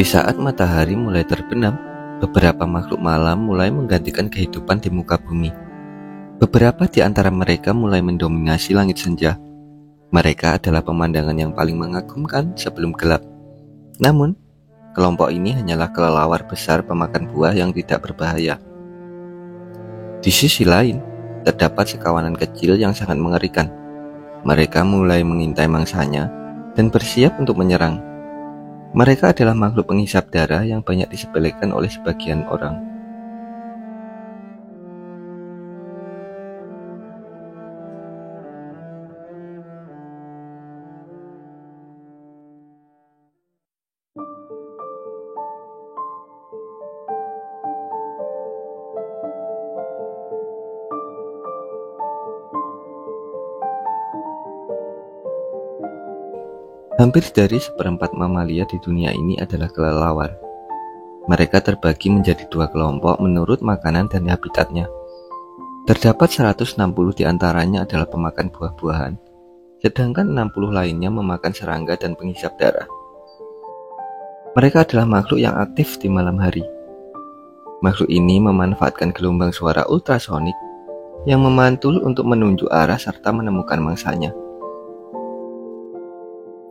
Di saat matahari mulai terbenam, beberapa makhluk malam mulai menggantikan kehidupan di muka bumi. Beberapa di antara mereka mulai mendominasi langit senja. Mereka adalah pemandangan yang paling mengagumkan sebelum gelap. Namun, kelompok ini hanyalah kelelawar besar pemakan buah yang tidak berbahaya. Di sisi lain, terdapat sekawanan kecil yang sangat mengerikan. Mereka mulai mengintai mangsanya dan bersiap untuk menyerang. Mereka adalah makhluk penghisap darah yang banyak disepelekan oleh sebagian orang. Hampir dari seperempat mamalia di dunia ini adalah kelelawar. Mereka terbagi menjadi dua kelompok menurut makanan dan habitatnya. Terdapat 160 di antaranya adalah pemakan buah-buahan, sedangkan 60 lainnya memakan serangga dan penghisap darah. Mereka adalah makhluk yang aktif di malam hari. Makhluk ini memanfaatkan gelombang suara ultrasonik yang memantul untuk menunjuk arah serta menemukan mangsanya.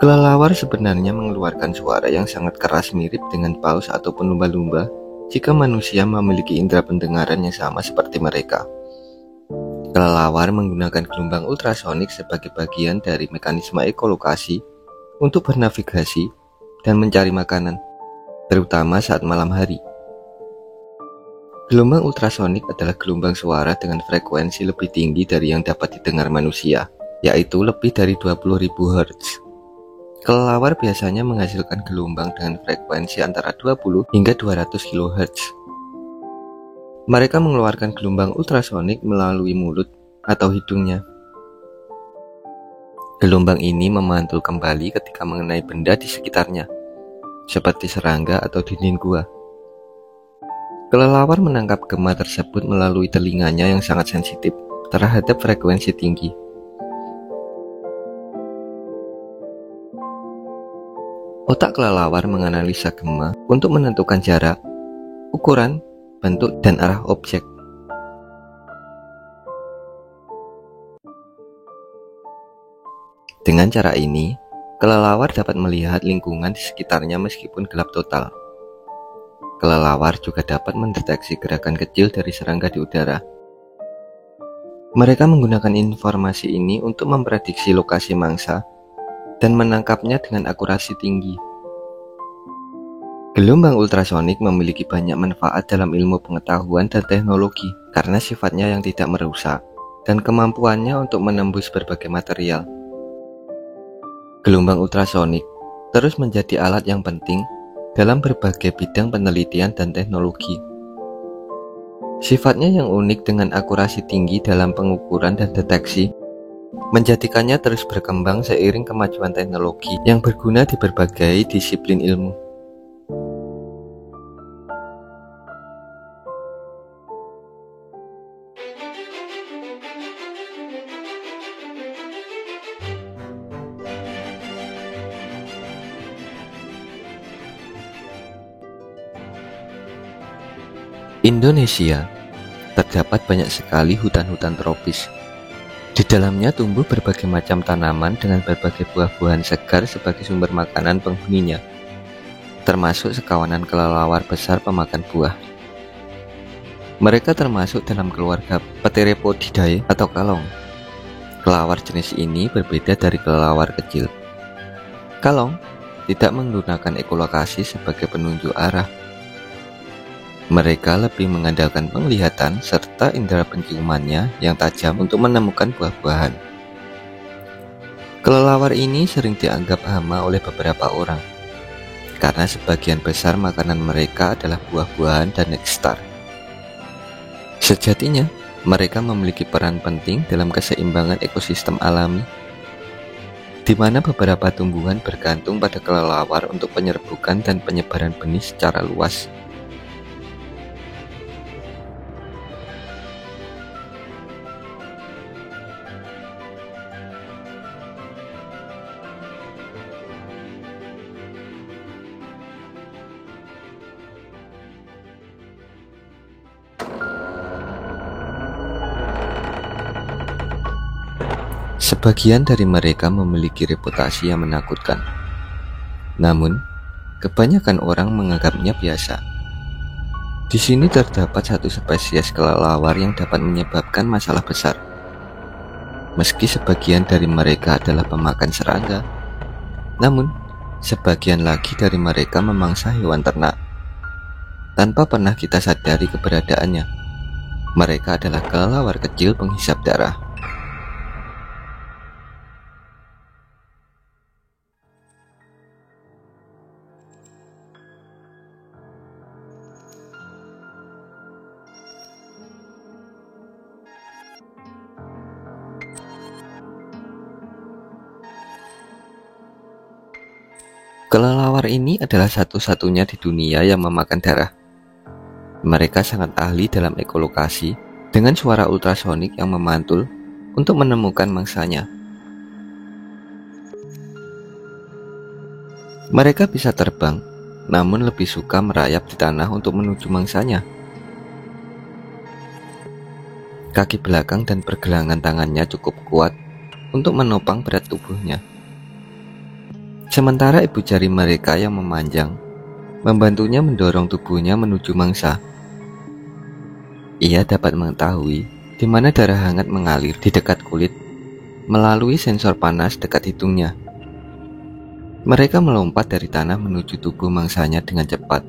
Kelelawar sebenarnya mengeluarkan suara yang sangat keras mirip dengan paus ataupun lumba-lumba jika manusia memiliki indera pendengaran yang sama seperti mereka. Kelelawar menggunakan gelombang ultrasonik sebagai bagian dari mekanisme ekolokasi untuk bernavigasi dan mencari makanan, terutama saat malam hari. Gelombang ultrasonik adalah gelombang suara dengan frekuensi lebih tinggi dari yang dapat didengar manusia, yaitu lebih dari 20.000 Hz. Kelelawar biasanya menghasilkan gelombang dengan frekuensi antara 20 hingga 200 kHz. Mereka mengeluarkan gelombang ultrasonik melalui mulut atau hidungnya. Gelombang ini memantul kembali ketika mengenai benda di sekitarnya, seperti serangga atau dinding gua. Kelelawar menangkap gema tersebut melalui telinganya yang sangat sensitif terhadap frekuensi tinggi. Otak kelelawar menganalisa gema untuk menentukan jarak, ukuran, bentuk, dan arah objek. Dengan cara ini, kelelawar dapat melihat lingkungan di sekitarnya meskipun gelap total. Kelelawar juga dapat mendeteksi gerakan kecil dari serangga di udara. Mereka menggunakan informasi ini untuk memprediksi lokasi mangsa dan menangkapnya dengan akurasi tinggi. Gelombang ultrasonik memiliki banyak manfaat dalam ilmu pengetahuan dan teknologi karena sifatnya yang tidak merusak dan kemampuannya untuk menembus berbagai material. Gelombang ultrasonik terus menjadi alat yang penting dalam berbagai bidang penelitian dan teknologi. Sifatnya yang unik dengan akurasi tinggi dalam pengukuran dan deteksi menjadikannya terus berkembang seiring kemajuan teknologi yang berguna di berbagai disiplin ilmu. Indonesia terdapat banyak sekali hutan-hutan tropis. Di dalamnya tumbuh berbagai macam tanaman dengan berbagai buah-buahan segar sebagai sumber makanan penghuninya, termasuk sekawanan kelelawar besar pemakan buah. Mereka termasuk dalam keluarga Pteropodidae atau kalong. Kelelawar jenis ini berbeda dari kelelawar kecil. Kalong tidak menggunakan ekolokasi sebagai penunjuk arah. Mereka lebih mengandalkan penglihatan serta indera penciumannya yang tajam untuk menemukan buah-buahan. Kelelawar ini sering dianggap hama oleh beberapa orang, karena sebagian besar makanan mereka adalah buah-buahan dan nektar. Sejatinya, mereka memiliki peran penting dalam keseimbangan ekosistem alami, di mana beberapa tumbuhan bergantung pada kelelawar untuk penyerbukan dan penyebaran benih secara luas. Sebagian dari mereka memiliki reputasi yang menakutkan. Namun, kebanyakan orang menganggapnya biasa. Di sini terdapat satu spesies kelelawar yang dapat menyebabkan masalah besar. Meski sebagian dari mereka adalah pemakan serangga, namun sebagian lagi dari mereka memangsa hewan ternak tanpa pernah kita sadari keberadaannya. Mereka adalah kelelawar kecil penghisap darah. Kelelawar ini adalah satu-satunya di dunia yang memakan darah. Mereka sangat ahli dalam ekolokasi dengan suara ultrasonik yang memantul untuk menemukan mangsanya. Mereka bisa terbang, namun lebih suka merayap di tanah untuk menuju mangsanya. Kaki belakang dan pergelangan tangannya cukup kuat untuk menopang berat tubuhnya. Sementara ibu jari mereka yang memanjang membantunya mendorong tubuhnya menuju mangsa. Ia dapat mengetahui di mana darah hangat mengalir di dekat kulit melalui sensor panas dekat hidungnya. Mereka melompat dari tanah menuju tubuh mangsanya dengan cepat,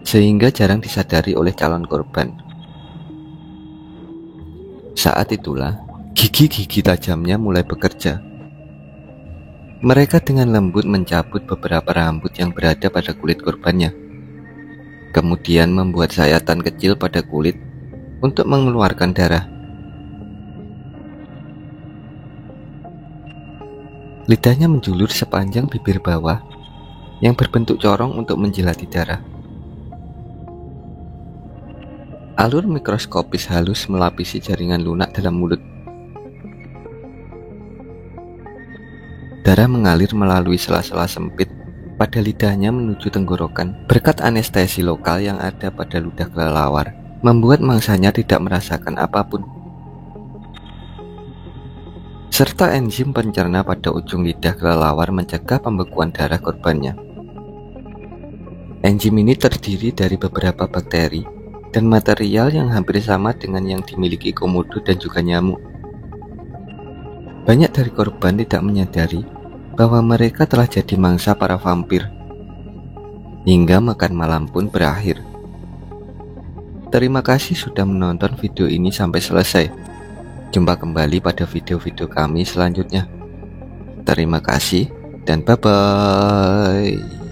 sehingga jarang disadari oleh calon korban. Saat itulah gigi-gigi tajamnya mulai bekerja. Mereka dengan lembut mencabut beberapa rambut yang berada pada kulit korbannya, kemudian membuat sayatan kecil pada kulit untuk mengeluarkan darah. Lidahnya menjulur sepanjang bibir bawah yang berbentuk corong untuk menjilati darah. Alur mikroskopis halus melapisi jaringan lunak dalam mulut. Darah mengalir melalui sela-sela sempit pada lidahnya menuju tenggorokan. Berkat anestesi lokal yang ada pada ludah kelelawar, membuat mangsanya tidak merasakan apapun. Serta enzim pencerna pada ujung lidah kelelawar mencegah pembekuan darah korbannya. Enzim ini terdiri dari beberapa bakteri dan material yang hampir sama dengan yang dimiliki komodo dan juga nyamuk. Banyak dari korban tidak menyadari bahwa mereka telah jadi mangsa para vampir, hingga makan malam pun berakhir. Terima kasih sudah menonton video ini sampai selesai. Jumpa kembali pada video-video kami selanjutnya. Terima kasih dan bye-bye.